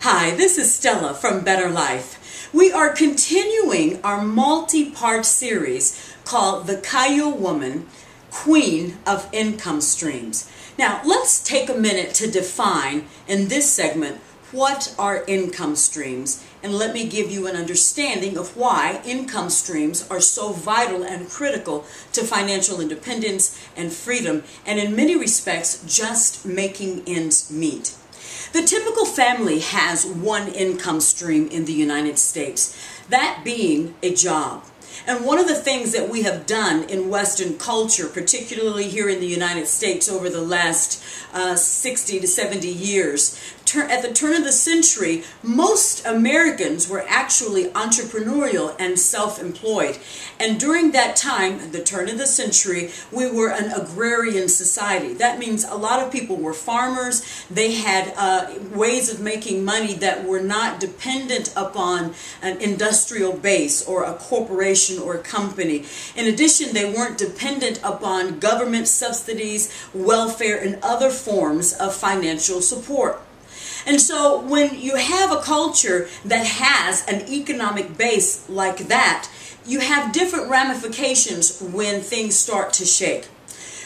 Hi, this is Stella from Better Life. We are continuing our multi-part series called The Chayil Woman, Queen of Income Streams. Now, let's take a minute to define in this segment what are income streams, and let me give you an understanding of why income streams are so vital and critical to financial independence and freedom, and in many respects, just making ends meet. The typical family has one income stream in the United States, that being a job. And one of the things that we have done in Western culture, particularly here in the United States over the last 60 to 70 years, at the turn of the century, most Americans were actually entrepreneurial and self-employed. And during that time, the turn of the century, we were an agrarian society. That means a lot of people were farmers. They had ways of making money that were not dependent upon an industrial base or a corporation or a company. In addition, they weren't dependent upon government subsidies, welfare, and other forms of financial support. And so when you have a culture that has an economic base like that, you have different ramifications when things start to shake.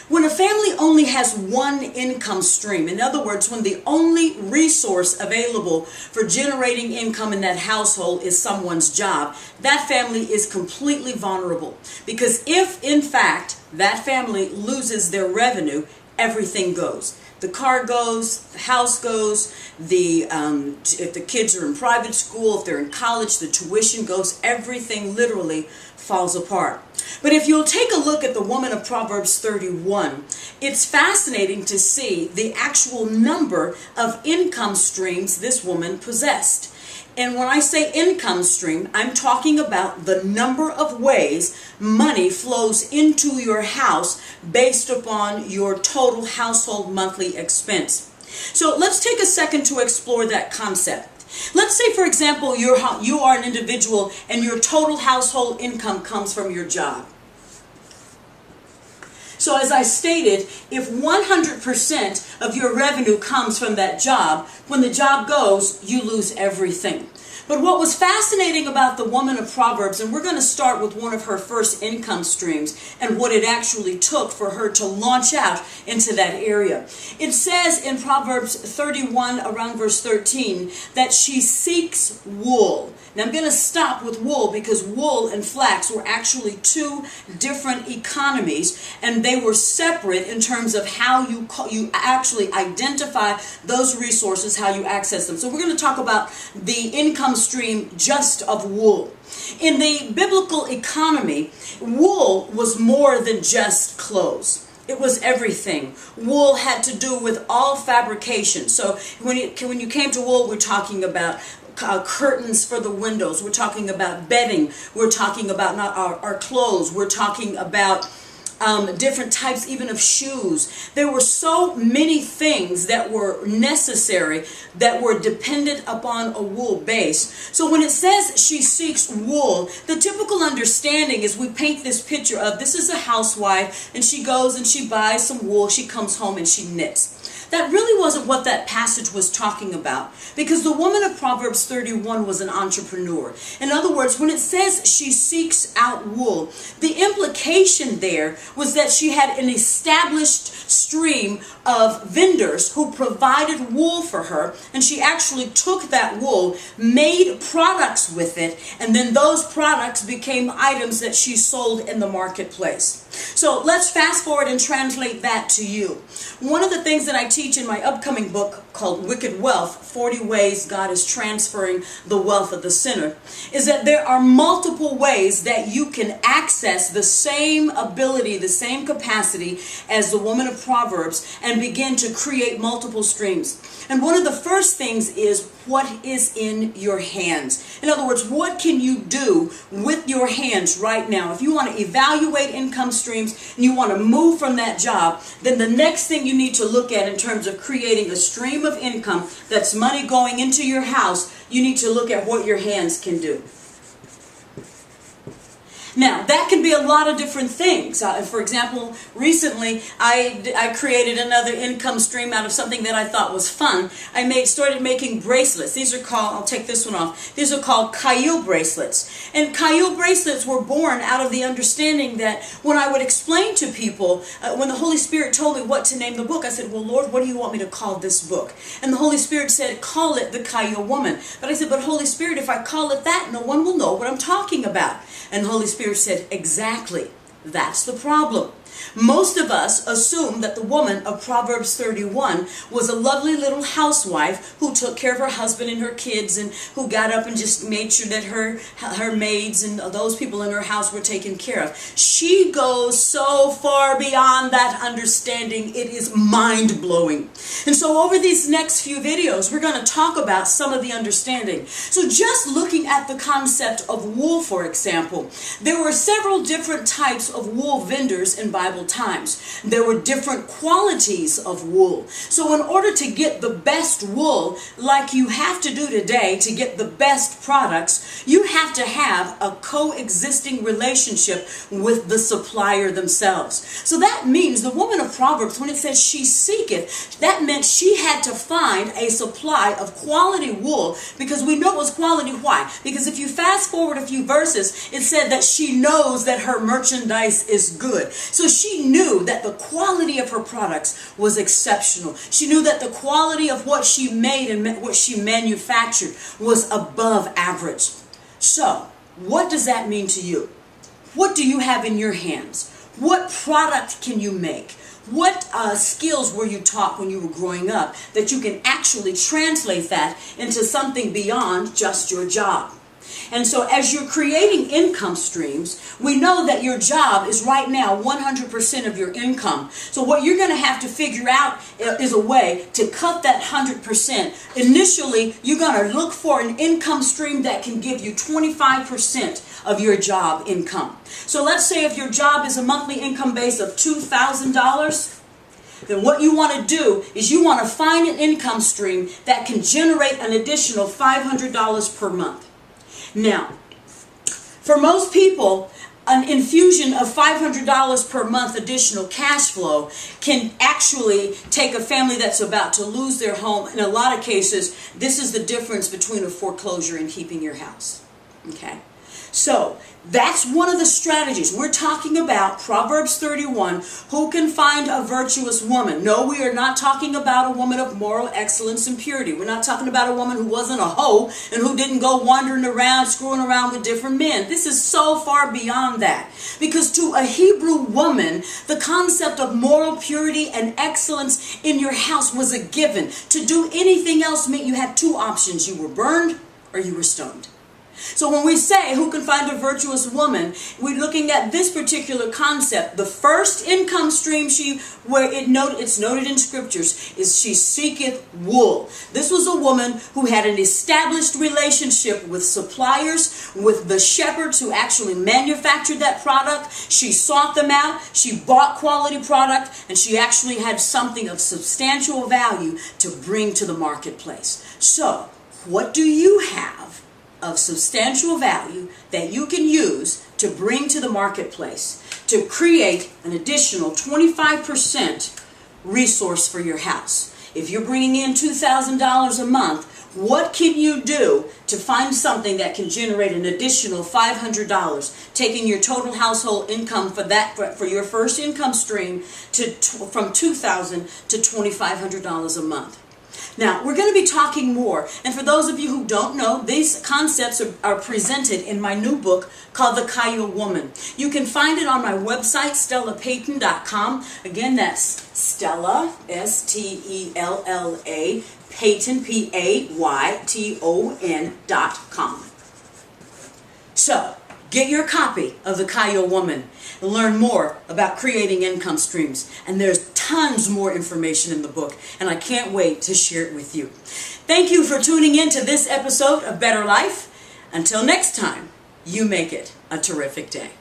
When a family only has one income stream, in other words, when the only resource available for generating income in that household is someone's job, that family is completely vulnerable. Because if, in fact, that family loses their revenue, everything goes. The car goes, the house goes, if the kids are in private school, if they're in college, the tuition goes, everything literally falls apart. But if you'll take a look at the woman of Proverbs 31, it's fascinating to see the actual number of income streams this woman possessed. And when I say income stream, I'm talking about the number of ways money flows into your house based upon your total household monthly expense. So let's take a second to explore that concept. Let's say, for example, you are an individual and your total household income comes from your job. So as I stated, if 100% of your revenue comes from that job, when the job goes, you lose everything. But what was fascinating about the woman of Proverbs, and we're going to start with one of her first income streams and what it actually took for her to launch out into that area. It says in Proverbs 31, around verse 13, that she seeks wool. Now I'm going to stop with wool because wool and flax were actually two different economies, and they were separate in terms of how you actually identify those resources, how you access them. So we're going to talk about the income stream just of wool. In the biblical economy, wool was more than just clothes. It was everything. Wool had to do with all fabrication. So when you came to wool, we're talking about curtains for the windows. We're talking about bedding. We're talking about our clothes. We're talking about different types even of shoes. There were so many things that were necessary that were dependent upon a wool base. So when it says she seeks wool, the typical understanding is we paint this picture of this is a housewife and she goes and she buys some wool, she comes home and she knits. That really wasn't what that passage was talking about, because the woman of Proverbs 31 was an entrepreneur. In other words, when it says she seeks out wool, the implication there was that she had an established stream of vendors who provided wool for her, and she actually took that wool, made products with it, and then those products became items that she sold in the marketplace. So let's fast forward and translate that to you. One of the things that I teach in my upcoming book called Wicked Wealth, 40 Ways God is Transferring the Wealth of the Sinner, is that there are multiple ways that you can access the same ability, the same capacity as the woman of Proverbs and begin to create multiple streams. And one of the first things is what is in your hands. In other words, what can you do with your hands right now? If you want to evaluate income streams and you want to move from that job, then the next thing you need to look at in terms of creating a stream of income that's money going into your house, you need to look at what your hands can do. Now, that can be a lot of different things. For example, recently I created another income stream out of something that I thought was fun. I started making bracelets. These are called, I'll take this one off, these are called Chayil bracelets. And Chayil bracelets were born out of the understanding that when I would explain to people, when the Holy Spirit told me what to name the book, I said, well, Lord, what do you want me to call this book? And the Holy Spirit said, call it The Chayil Woman. But I said, but Holy Spirit, if I call it that, no one will know what I'm talking about. And the Holy Spirit said, exactly, that's the problem. Most of us assume that the woman of Proverbs 31 was a lovely little housewife who took care of her husband and her kids and who got up and just made sure that her maids and those people in her house were taken care of. She goes so far beyond that understanding, it is mind-blowing. And so over these next few videos, we're going to talk about some of the understanding. So just looking at the concept of wool, for example, there were several different types of wool vendors in Bible times. There were different qualities of wool. So in order to get the best wool, like you have to do today to get the best products, you have to have a coexisting relationship with the supplier themselves. So that means the woman of Proverbs, when it says she seeketh, that meant she had to find a supply of quality wool, because we know it was quality. Why? Because if you fast forward a few verses, it said that she knows that her merchandise is good. So she knew that the quality of her products was exceptional. She knew that the quality of what she made and what she manufactured was above average. So, what does that mean to you? What do you have in your hands? What product can you make? What skills were you taught when you were growing up that you can actually translate that into something beyond just your job? And so as you're creating income streams, we know that your job is right now 100% of your income. So what you're going to have to figure out is a way to cut that 100%. Initially, you're going to look for an income stream that can give you 25% of your job income. So let's say if your job is a monthly income base of $2,000, then what you want to do is you want to find an income stream that can generate an additional $500 per month. Now, for most people, an infusion of $500 per month additional cash flow can actually take a family that's about to lose their home. In a lot of cases, this is the difference between a foreclosure and keeping your house. Okay? So, that's one of the strategies. We're talking about Proverbs 31, who can find a virtuous woman. No, we are not talking about a woman of moral excellence and purity. We're not talking about a woman who wasn't a hoe and who didn't go wandering around, screwing around with different men. This is so far beyond that. Because to a Hebrew woman, the concept of moral purity and excellence in your house was a given. To do anything else meant you had two options. You were burned or you were stoned. So when we say who can find a virtuous woman, we're looking at this particular concept. The first income stream it's noted in scriptures is she seeketh wool. This was a woman who had an established relationship with suppliers, with the shepherds who actually manufactured that product. She sought them out, she bought quality product, and she actually had something of substantial value to bring to the marketplace. So, what do you have of substantial value that you can use to bring to the marketplace to create an additional 25% resource for your house? If you're bringing in $2,000 a month, what can you do to find something that can generate an additional $500, taking your total household income for your first income stream from $2,000 to $2,500 a month? Now, we're going to be talking more, and for those of you who don't know, these concepts are presented in my new book called The Chayil Woman. You can find it on my website, StellaPayton.com. Again, that's Stella, S-T-E-L-L-A, Payton, P-A-Y-T-O-N.com. So, get your copy of The Chayil Woman and learn more about creating income streams. And there's tons more information in the book, and I can't wait to share it with you. Thank you for tuning in to this episode of Better Life. Until next time, you make it a terrific day.